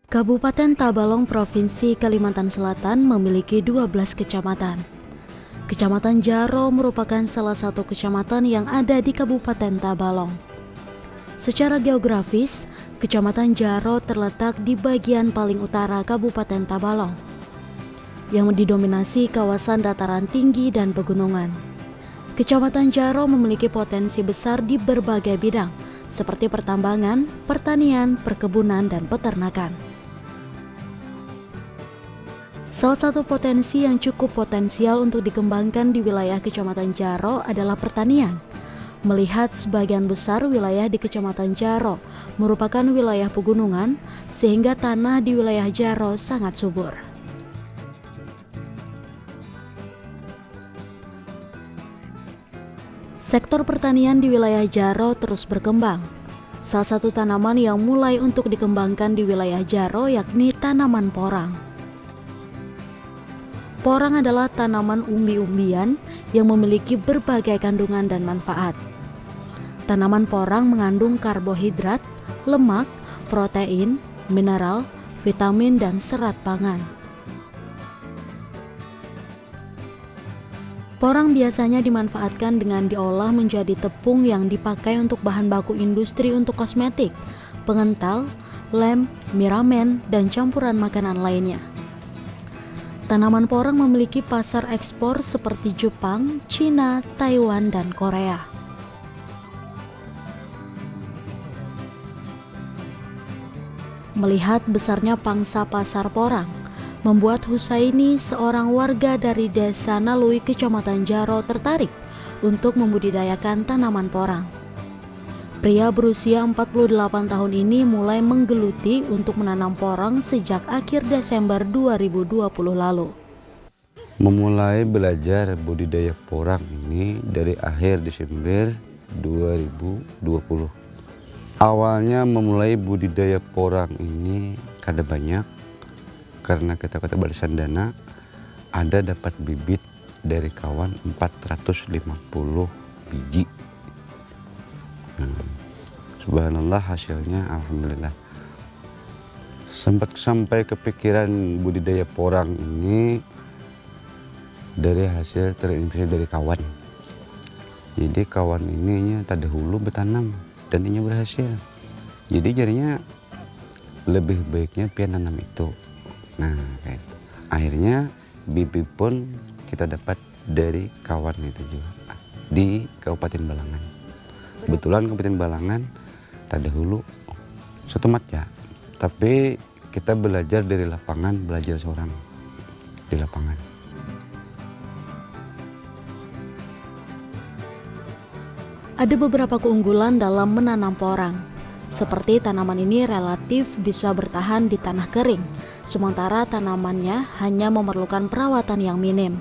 Kabupaten Tabalong, Provinsi Kalimantan Selatan memiliki 12 kecamatan. Kecamatan Jaro merupakan salah satu kecamatan yang ada di Kabupaten Tabalong. Secara geografis, Kecamatan Jaro terletak di bagian paling utara Kabupaten Tabalong, yang didominasi kawasan dataran tinggi dan pegunungan. Kecamatan Jaro memiliki potensi besar di berbagai bidang, seperti pertambangan, pertanian, perkebunan, dan peternakan. Salah satu potensi yang cukup potensial untuk dikembangkan di wilayah Kecamatan Jaro adalah pertanian. Melihat sebagian besar wilayah di Kecamatan Jaro merupakan wilayah pegunungan, sehingga tanah di wilayah Jaro sangat subur. Sektor pertanian di wilayah Jaro terus berkembang. Salah satu tanaman yang mulai untuk dikembangkan di wilayah Jaro yakni tanaman porang. Porang adalah tanaman umbi-umbian yang memiliki berbagai kandungan dan manfaat. Tanaman porang mengandung karbohidrat, lemak, protein, mineral, vitamin, dan serat pangan. Porang biasanya dimanfaatkan dengan diolah menjadi tepung yang dipakai untuk bahan baku industri untuk kosmetik, pengental, lem, mie ramen, dan campuran makanan lainnya. Tanaman porang memiliki pasar ekspor seperti Jepang, Cina, Taiwan, dan Korea. Melihat besarnya pangsa pasar porang, membuat Husaini, seorang warga dari Desa Nalui, Kecamatan Jaro, tertarik untuk membudidayakan tanaman porang. Pria berusia 48 tahun ini mulai menggeluti untuk menanam porang sejak akhir Desember 2020 lalu. Memulai belajar budidaya porang ini dari akhir Desember 2020. Awalnya memulai budidaya porang ini kada banyak, karena kita barisan dana ada dapat bibit dari kawan 450 biji. Subhanallah, hasilnya alhamdulillah. Sempat sampai kepikiran budidaya porang ini dari hasil terinspirasi dari kawan. Jadi kawan ini tadi dahulu bertanam dan ini berhasil. Jadi jadinya lebih baiknya pian nanam itu. Nah, kayak itu. Akhirnya bibit pun kita dapat dari kawan itu juga di Kabupaten Balangan. Kebetulan Kabupaten Balangan tadi dahulu satu ya, tapi kita belajar dari lapangan, belajar seorang di lapangan. Ada beberapa keunggulan dalam menanam porang, seperti tanaman ini relatif bisa bertahan di tanah kering, sementara tanamannya hanya memerlukan perawatan yang minim.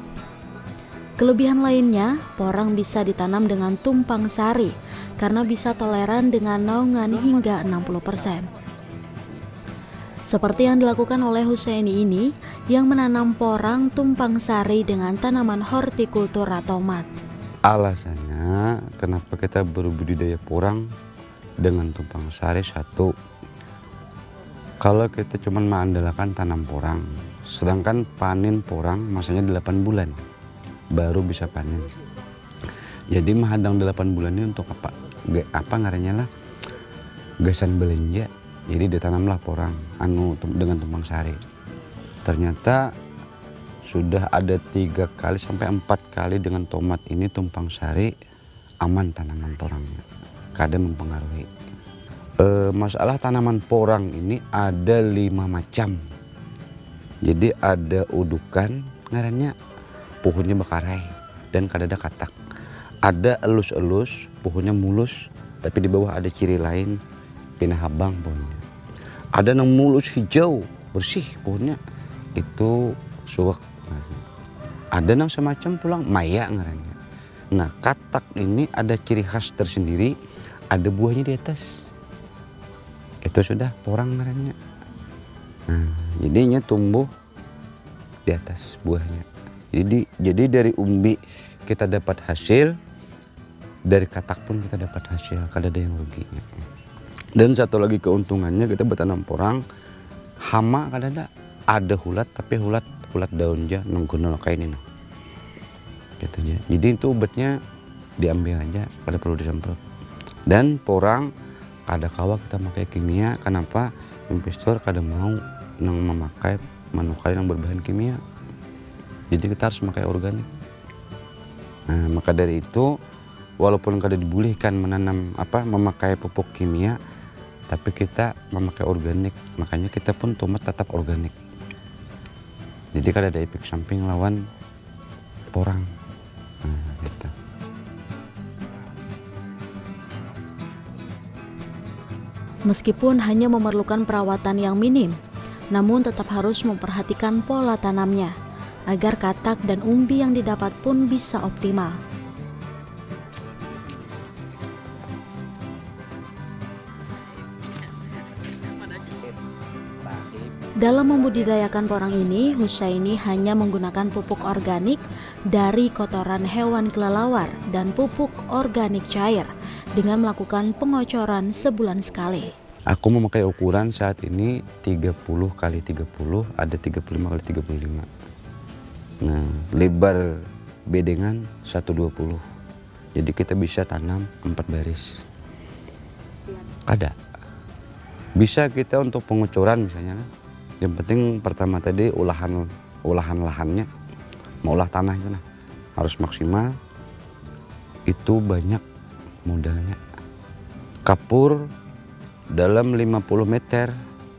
Kelebihan lainnya, porang bisa ditanam dengan tumpang sari karena bisa toleran dengan naungan hingga 60%. Seperti yang dilakukan oleh Husaini ini yang menanam porang tumpang sari dengan tanaman hortikultura tomat. Alasannya kenapa kita berbudidaya porang dengan tumpang sari, satu, kalau kita cuma mengandalkan tanam porang, sedangkan panen porang masanya 8 bulan baru bisa panen. Jadi menghadang 8 bulan ini untuk apa? Apa ngarannya lah, gasan belanja. Jadi ditanamlah porang dengan tumpang sari. Ternyata sudah ada 3 kali sampai 4 kali dengan tomat ini tumpang sari aman tanaman porangnya, kada mempengaruhi. Masalah tanaman porang ini ada 5 macam. Jadi ada udukan ngarannya, pohonnya bakarai dan kada ada katak. Ada elus-elus, pohonnya mulus, tapi di bawah ada ciri lain, pinah habang pohonnya. Ada yang mulus hijau, bersih pohonnya, itu suwak. Ada yang semacam pulang maya ngarannya. Nah, katak ini ada ciri khas tersendiri, ada buahnya di atas. Itu sudah porang ngarannya. Nah, jadinya tumbuh di atas buahnya. Jadi dari umbi kita dapat hasil, dari katak pun kita dapat hasil, kada ada yang ruginya. Dan satu lagi keuntungannya, kita bertanam porang hama ada hulat, tapi hulat daunnya nunggu kayak ini gitu ya. Jadi itu obatnya diambil aja, pada perlu disemprot. Dan porang ada kawa kita pakai kimia. Kenapa? Investor kada mau memakai manukal yang berbahan kimia. Jadi kita harus memakai organik. Nah, maka dari itu walaupun kada dibolehkan memakai pupuk kimia, tapi kita memakai organik. Makanya kita pun tomat tetap organik. Jadi kada ada efek samping lawan porang. Nah, gitu. Meskipun hanya memerlukan perawatan yang minim, namun tetap harus memperhatikan pola tanamnya, agar katak dan umbi yang didapat pun bisa optimal. Dalam membudidayakan porang ini, Husaini hanya menggunakan pupuk organik dari kotoran hewan kelelawar dan pupuk organik cair dengan melakukan pengocoran sebulan sekali. Aku memakai ukuran saat ini 30 kali 30, ada 35 kali 35. Nah, lebar bedengan 120. Jadi kita bisa tanam 4 baris. Ada. Bisa kita untuk pengocoran misalnya. Yang penting pertama tadi olahan lahannya, mau olah tanah itu harus maksimal. Itu banyak modalnya. Kapur dalam 50 meter,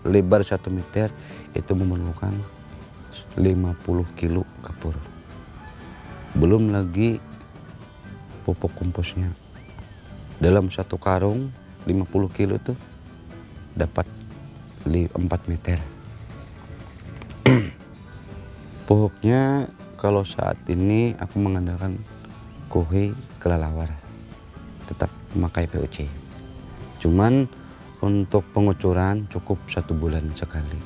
lebar 1 meter, itu memerlukan 50 kilo kapur. Belum lagi pupuk komposnya. Dalam 1 karung 50 kilo itu dapat 4 meter. Pupuknya kalau saat ini aku mengandalkan kohe kelelawar, tetap memakai POC. Cuman untuk pengucuran cukup 1 bulan sekali.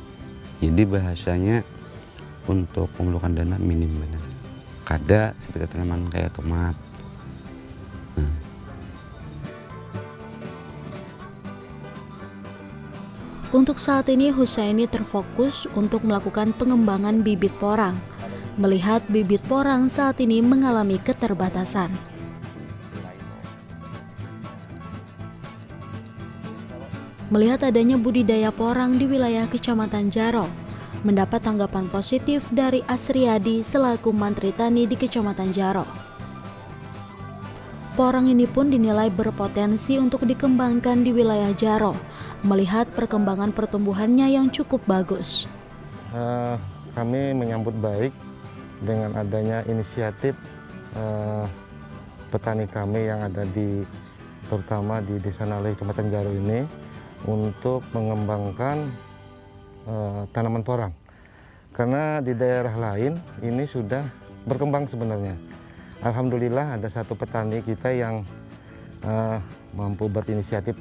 Jadi bahasanya untuk memerlukan dana minim benar. Kada seperti tanaman kayak tomat. Untuk saat ini Husaini terfokus untuk melakukan pengembangan bibit porang, melihat bibit porang saat ini mengalami keterbatasan. Melihat adanya budidaya porang di wilayah Kecamatan Jaro, mendapat tanggapan positif dari Asriadi selaku Mantri Tani di Kecamatan Jaro. Porang ini pun dinilai berpotensi untuk dikembangkan di wilayah Jaro, melihat perkembangan pertumbuhannya yang cukup bagus. Kami menyambut baik dengan adanya inisiatif petani kami yang ada terutama di Desa Naleh, Kecamatan Jaro ini, untuk mengembangkan tanaman porang. Karena di daerah lain ini sudah berkembang sebenarnya. Alhamdulillah ada satu petani kita yang mampu berinisiatif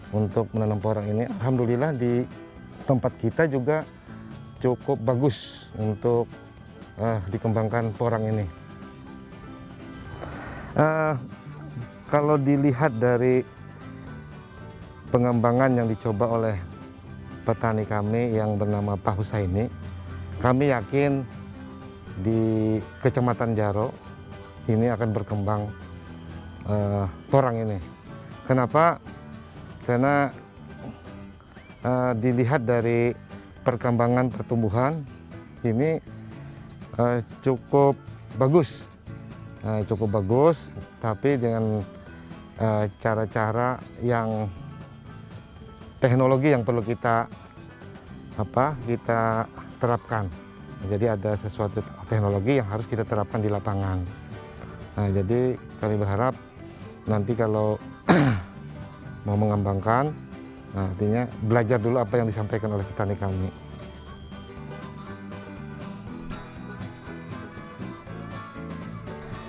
untuk menanam porang ini. Alhamdulillah di tempat kita juga cukup bagus untuk dikembangkan porang ini. Kalau dilihat dari pengembangan yang dicoba oleh petani kami yang bernama Pak Husaini, kami yakin di Kecamatan Jaro ini akan berkembang porang ini. Kenapa? Karena dilihat dari perkembangan pertumbuhan ini cukup bagus, tapi dengan cara-cara yang teknologi yang perlu kita terapkan. Jadi ada sesuatu teknologi yang harus kita terapkan di lapangan. Nah, jadi kami berharap nanti kalau mau mengembangkan, artinya belajar dulu apa yang disampaikan oleh petani kami.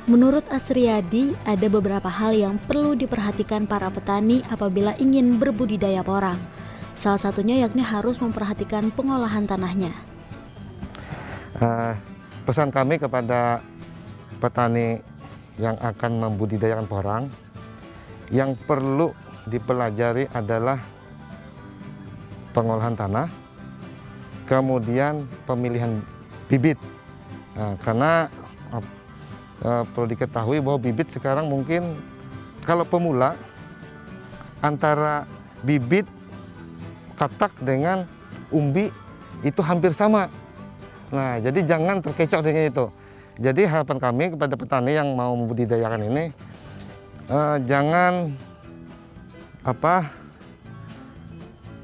Menurut Asriadi, ada beberapa hal yang perlu diperhatikan para petani apabila ingin berbudidaya porang. Salah satunya yakni harus memperhatikan pengolahan tanahnya. Pesan kami kepada petani yang akan membudidayakan porang, yang perlu dipelajari adalah pengolahan tanah, kemudian pemilihan bibit. Nah, karena perlu diketahui bahwa bibit sekarang mungkin kalau pemula antara bibit katak dengan umbi itu hampir sama. Nah, jadi jangan terkecoh dengan itu. Jadi harapan kami kepada petani yang mau membudidayakan ini, jangan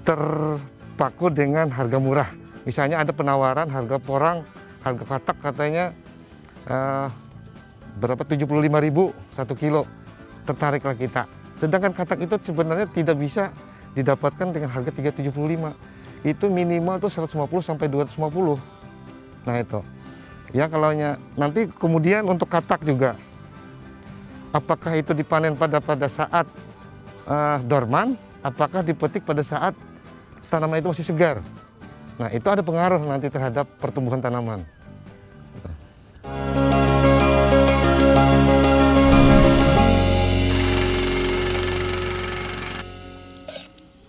terpaku dengan harga murah. Misalnya ada penawaran harga porang, harga katak katanya berapa 75.000 1 kilo. Tertariklah kita. Sedangkan katak itu sebenarnya tidak bisa didapatkan dengan harga 375. Itu minimal tuh 150 sampai 250. Nah itu. Ya kalau nanti kemudian untuk katak juga, apakah itu dipanen pada saat dorman, apakah dipetik pada saat tanaman itu masih segar. Nah itu ada pengaruh nanti terhadap pertumbuhan tanaman.